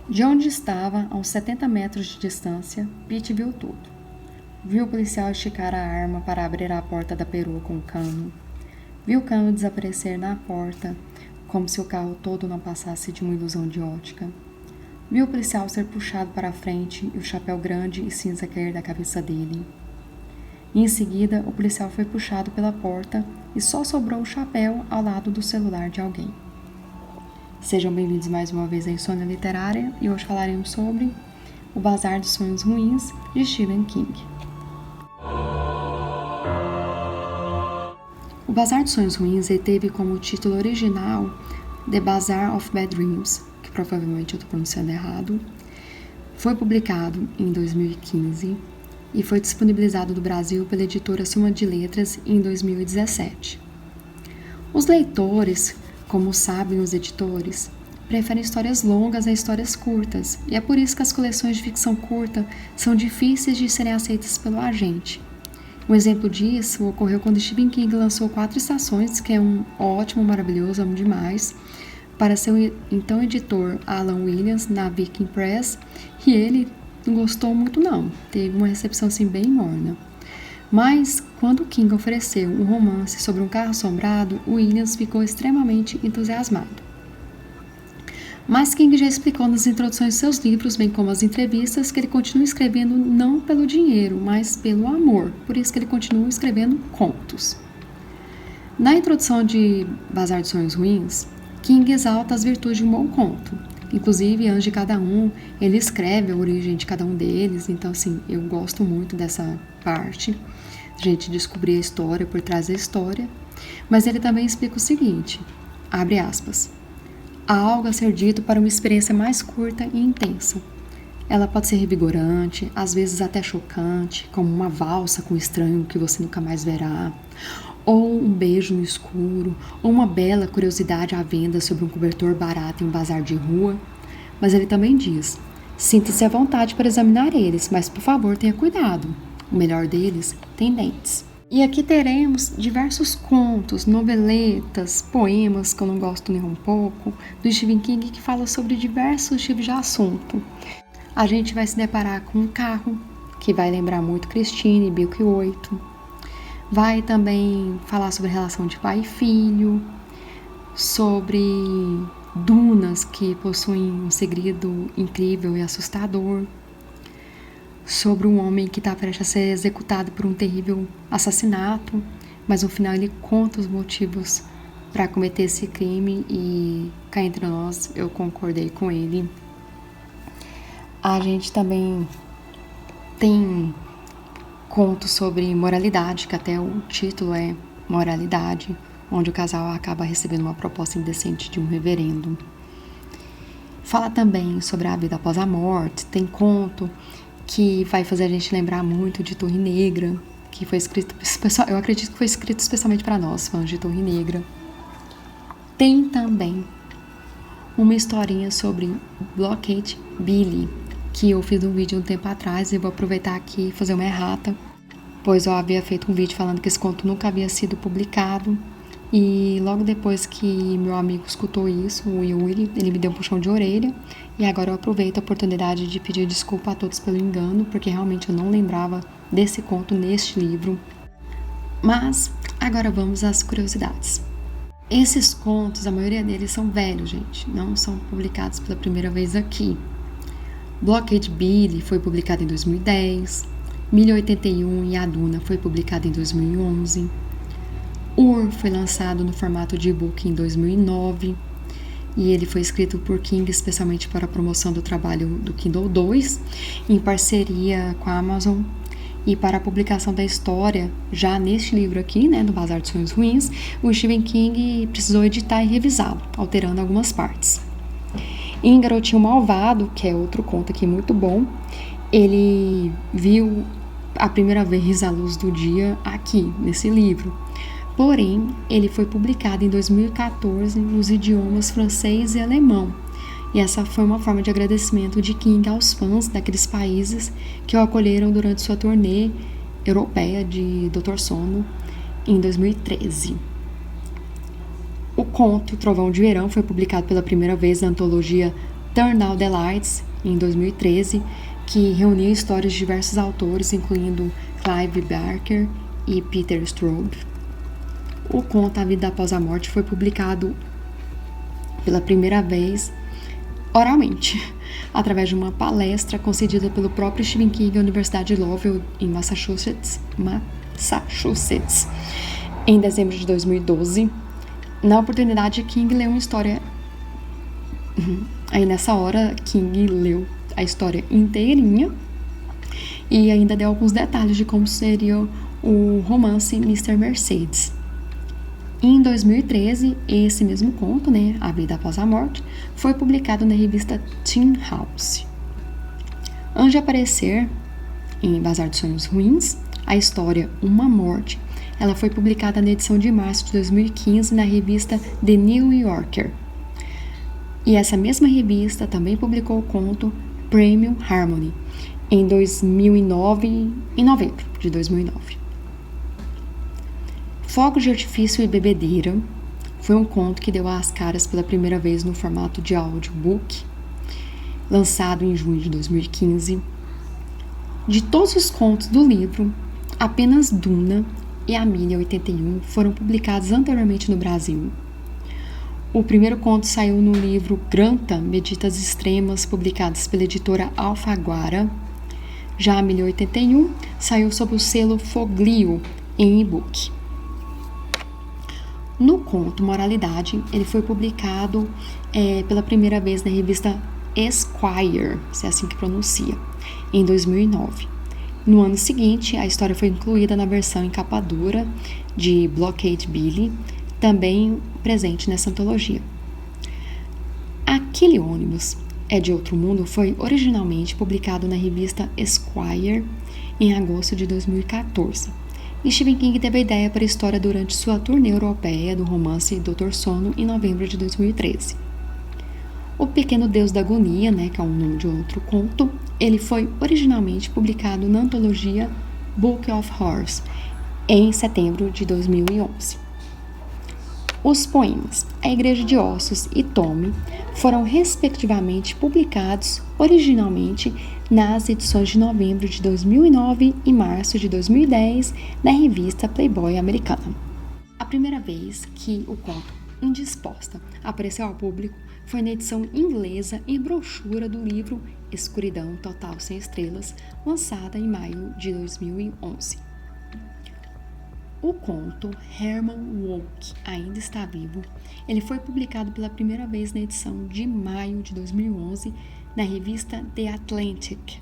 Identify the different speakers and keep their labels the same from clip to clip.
Speaker 1: De onde estava, a uns 70 metros de distância, Pete viu tudo. Viu o policial esticar a arma para abrir a porta da perua com o cano. Viu o cano desaparecer na porta, como se o carro todo não passasse de uma ilusão de ótica. Viu o policial ser puxado para a frente e o chapéu grande e cinza cair da cabeça dele. E em seguida, o policial foi puxado pela porta e só sobrou o chapéu ao lado do celular de alguém. Sejam bem-vindos mais uma vez à Insônia Literária e hoje falaremos sobre O Bazar dos Sonhos Ruins, de Stephen King. O Bazar dos Sonhos Ruins teve como título original The Bazaar of Bad Dreams, que provavelmente eu estou pronunciando errado. Foi publicado em 2015 e foi disponibilizado no Brasil pela editora Suma de Letras em 2017. Os leitores, como sabem os editores, preferem histórias longas a histórias curtas, e é por isso que as coleções de ficção curta são difíceis de serem aceitas pelo agente. Um exemplo disso ocorreu quando Stephen King lançou 4 Estações, que é um ótimo, maravilhoso, amo demais, para seu então editor Alan Williams na Viking Press, e ele não gostou muito não, teve uma recepção assim bem morna. Mas, quando King ofereceu um romance sobre um carro assombrado, Williams ficou extremamente entusiasmado. Mas King já explicou nas introduções de seus livros, bem como as entrevistas, que ele continua escrevendo não pelo dinheiro, mas pelo amor. Por isso que ele continua escrevendo contos. Na introdução de Bazar dos Sonhos Ruins, King exalta as virtudes de um bom conto. Inclusive, antes de cada um, ele escreve a origem de cada um deles. Então, assim, eu gosto muito dessa parte, a gente descobrir a história por trás da história. Mas ele também explica o seguinte, abre aspas, há algo a ser dito para uma experiência mais curta e intensa. Ela pode ser revigorante, às vezes até chocante, como uma valsa com um estranho que você nunca mais verá, ou um beijo no escuro, ou uma bela curiosidade à venda sobre um cobertor barato em um bazar de rua. Mas ele também diz, sinta-se à vontade para examinar eles, mas por favor tenha cuidado. O melhor deles tem dentes. E aqui teremos diversos contos, noveletas, poemas, que eu não gosto nem um pouco, do Stephen King, que fala sobre diversos tipos de assunto. A gente vai se deparar com um carro, que vai lembrar muito Christine, Bill 8. Vai também falar sobre relação de pai e filho, sobre dunas que possuem um segredo incrível e assustador, sobre um homem que está prestes a ser executado por um terrível assassinato, mas no final ele conta os motivos para cometer esse crime e cá entre nós eu concordei com ele. A gente também tem contos sobre moralidade, que até o título é Moralidade, onde o casal acaba recebendo uma proposta indecente de um reverendo. Fala também sobre a vida após a morte, tem conto que vai fazer a gente lembrar muito de Torre Negra, que foi escrito, eu acredito que foi escrito especialmente para nós, fãs de Torre Negra. Tem também uma historinha sobre Blockade Billy, que eu fiz um vídeo um tempo atrás e vou aproveitar aqui e fazer uma errata, pois eu havia feito um vídeo falando que esse conto nunca havia sido publicado, e logo depois que meu amigo escutou isso, o Yuri, ele me deu um puxão de orelha, e agora eu aproveito a oportunidade de pedir desculpa a todos pelo engano, porque realmente eu não lembrava desse conto neste livro. Mas agora vamos às curiosidades. Esses contos, a maioria deles são velhos, gente, não são publicados pela primeira vez aqui. Blockade Billy foi publicado em 2010, 1081 e A Duna foi publicado em 2011. Ur foi lançado no formato de e-book em 2009 e ele foi escrito por King especialmente para a promoção do trabalho do Kindle 2 em parceria com a Amazon, e para a publicação da história, já neste livro aqui, do Bazar dos Sonhos Ruins, o Stephen King precisou editar e revisá-lo, alterando algumas partes. Em Garotinho Malvado, que é outro conto aqui muito bom, ele viu a primeira vez a luz do dia aqui, nesse livro. Porém, ele foi publicado em 2014 nos idiomas francês e alemão. E essa foi uma forma de agradecimento de King aos fãs daqueles países que o acolheram durante sua turnê europeia de Dr. Sono em 2013. O conto Trovão de Verão foi publicado pela primeira vez na antologia Turn Out the Lights, em 2013, que reunia histórias de diversos autores, incluindo Clive Barker e Peter Straub. O conto A Vida Após a Morte foi publicado pela primeira vez oralmente, através de uma palestra concedida pelo próprio Stephen King à Universidade de Lowell, em Massachusetts, em dezembro de 2012. Na oportunidade, King leu uma história. Aí nessa hora, King leu a história inteirinha e ainda deu alguns detalhes de como seria o romance Mr. Mercedes. Em 2013, esse mesmo conto, né, A Vida Após a Morte, foi publicado na revista Teen House. Antes de aparecer em Bazar dos Sonhos Ruins, a história Uma Morte, ela foi publicada na edição de março de 2015 na revista The New Yorker. E essa mesma revista também publicou o conto Premium Harmony em novembro de 2009. Fogos de Artifício e Bebedeira foi um conto que deu as caras pela primeira vez no formato de audiobook, lançado em junho de 2015. De todos os contos do livro, apenas Duna e A Milha 81 foram publicados anteriormente no Brasil. O primeiro conto saiu no livro Granta, Medidas Extremas, publicadas pela editora Alfaguara. Já A Milha 81 saiu sob o selo Foglio em e-book. No conto Moralidade, ele foi publicado pela primeira vez na revista Esquire, se é assim que pronuncia, em 2009. No ano seguinte, a história foi incluída na versão em capa dura de Blockade Billy, também presente nessa antologia. Aquele ônibus é de outro mundo foi originalmente publicado na revista Esquire em agosto de 2014. E Stephen King teve a ideia para a história durante sua turnê europeia do romance Doutor Sono em novembro de 2013. O Pequeno Deus da Agonia, que é o nome de outro conto, ele foi originalmente publicado na antologia Book of Horrors em setembro de 2011. Os poemas A Igreja de Ossos e Tommy foram respectivamente publicados originalmente nas edições de novembro de 2009 e março de 2010 na revista Playboy americana. A primeira vez que o conto Indisposta apareceu ao público foi na edição inglesa em brochura do livro Escuridão Total Sem Estrelas, lançada em maio de 2011. O conto Herman Wouk ainda está vivo. Ele foi publicado pela primeira vez na edição de maio de 2011 na revista The Atlantic.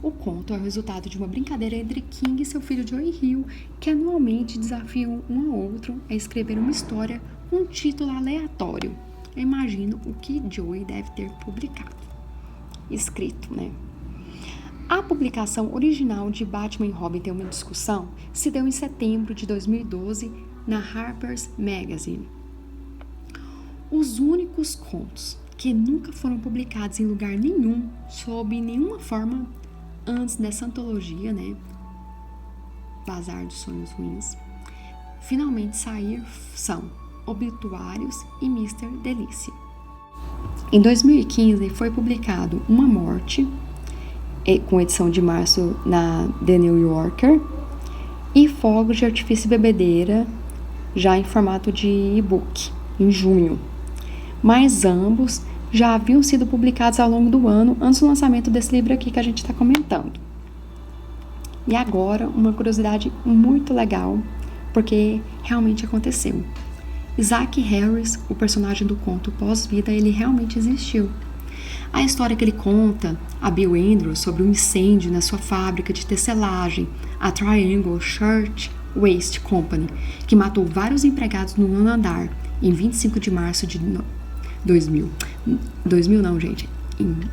Speaker 1: O conto é o resultado de uma brincadeira entre King e seu filho Joey Hill, que anualmente desafiam um ao outro a escrever uma história com um título aleatório. Eu imagino o que Joey deve ter escrito, A publicação original de Batman e Robin Tem uma Discussão se deu em setembro de 2012 na Harper's Magazine. Os únicos contos que nunca foram publicados em lugar nenhum, sob nenhuma forma, antes dessa antologia, Bazar dos Sonhos Ruins, finalmente sair são Obituários e Mr. Delícia. Em 2015 foi publicado Uma Morte, com edição de março na The New Yorker, e Fogos de Artifício e Bebedeira, já em formato de e-book, em junho. Mas ambos já haviam sido publicados ao longo do ano, antes do lançamento desse livro aqui que a gente está comentando. E agora, uma curiosidade muito legal, porque realmente aconteceu. Isaac Harris, o personagem do conto Pós-Vida, ele realmente existiu. A história que ele conta a Bill Andrews sobre um incêndio na sua fábrica de tecelagem, a Triangle Shirt Waste Company, que matou vários empregados no nono andar, em 25 de março de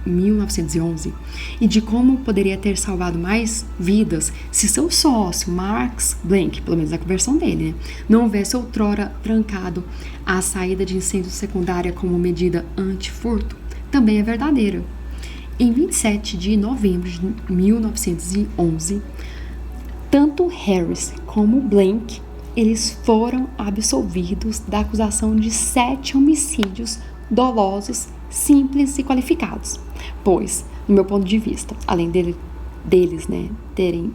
Speaker 1: 1911, e de como poderia ter salvado mais vidas se seu sócio, Max Blank, pelo menos na versão dele, não houvesse outrora trancado a saída de incêndio secundária como medida anti-furto, também é verdadeira. Em 27 de novembro de 1911, tanto Harris como Blank, eles foram absolvidos da acusação de 7 homicídios dolosos simples e qualificados, pois, no meu ponto de vista, além deles, né, terem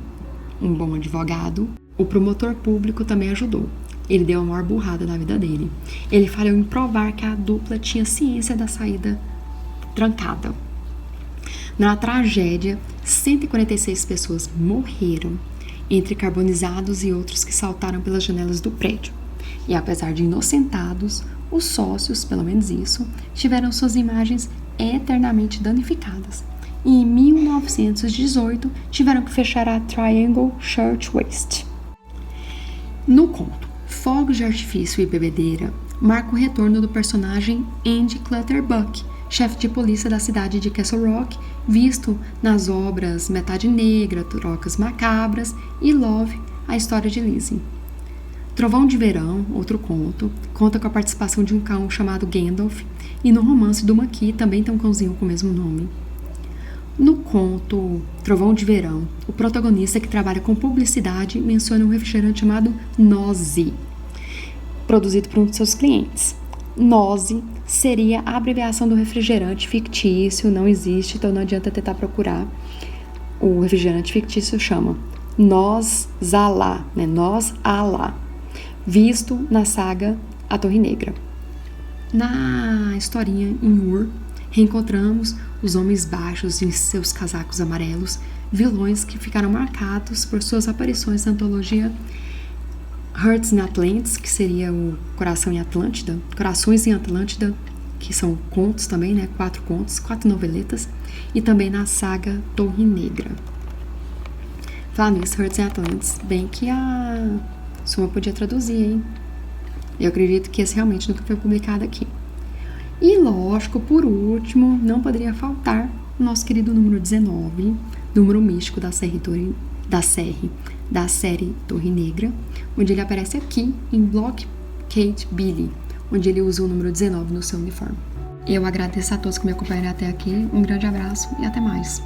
Speaker 1: um bom advogado, o promotor público também ajudou. Ele deu a maior burrada da vida dele. Ele falhou em provar que a dupla tinha ciência da saída trancada. Na tragédia, 146 pessoas morreram, entre carbonizados e outros que saltaram pelas janelas do prédio. E apesar de inocentados, os sócios, pelo menos isso, tiveram suas imagens eternamente danificadas. E em 1918 tiveram que fechar a Triangle Shirtwaist. No conto, fogos de artifício e bebedeira marca o retorno do personagem Andy Clutterbuck, chefe de polícia da cidade de Castle Rock, visto nas obras Metade Negra, Trocas Macabras e Love, a história de Lizzie. Trovão de Verão, outro conto, conta com a participação de um cão chamado Gandalf, e no romance do Maqui também tem um cãozinho com o mesmo nome. No conto Trovão de Verão, o protagonista, que trabalha com publicidade, menciona um refrigerante chamado Nozi, produzido por um de seus clientes. Nozi seria a abreviação do refrigerante fictício, não existe, então não adianta tentar procurar. O refrigerante fictício chama Noz-Alá, né? Noz-Alá, visto na saga A Torre Negra. Na historinha em Ur, reencontramos os homens baixos em seus casacos amarelos, vilões que ficaram marcados por suas aparições na antologia Hearts in Atlantis, que seria o Coração em Atlântida, Corações em Atlântida, que são contos também, né? 4 contos, 4 noveletas, e também na saga Torre Negra. Falando nisso, Hearts in Atlantis, bem que a Suma podia traduzir, hein? Eu acredito que esse realmente nunca foi publicado aqui. E lógico, por último, não poderia faltar o nosso querido número 19, número místico da série Torre Negra, onde ele aparece aqui em Blockade Billy, onde ele usa o número 19 no seu uniforme. Eu agradeço a todos que me acompanharam até aqui, um grande abraço e até mais.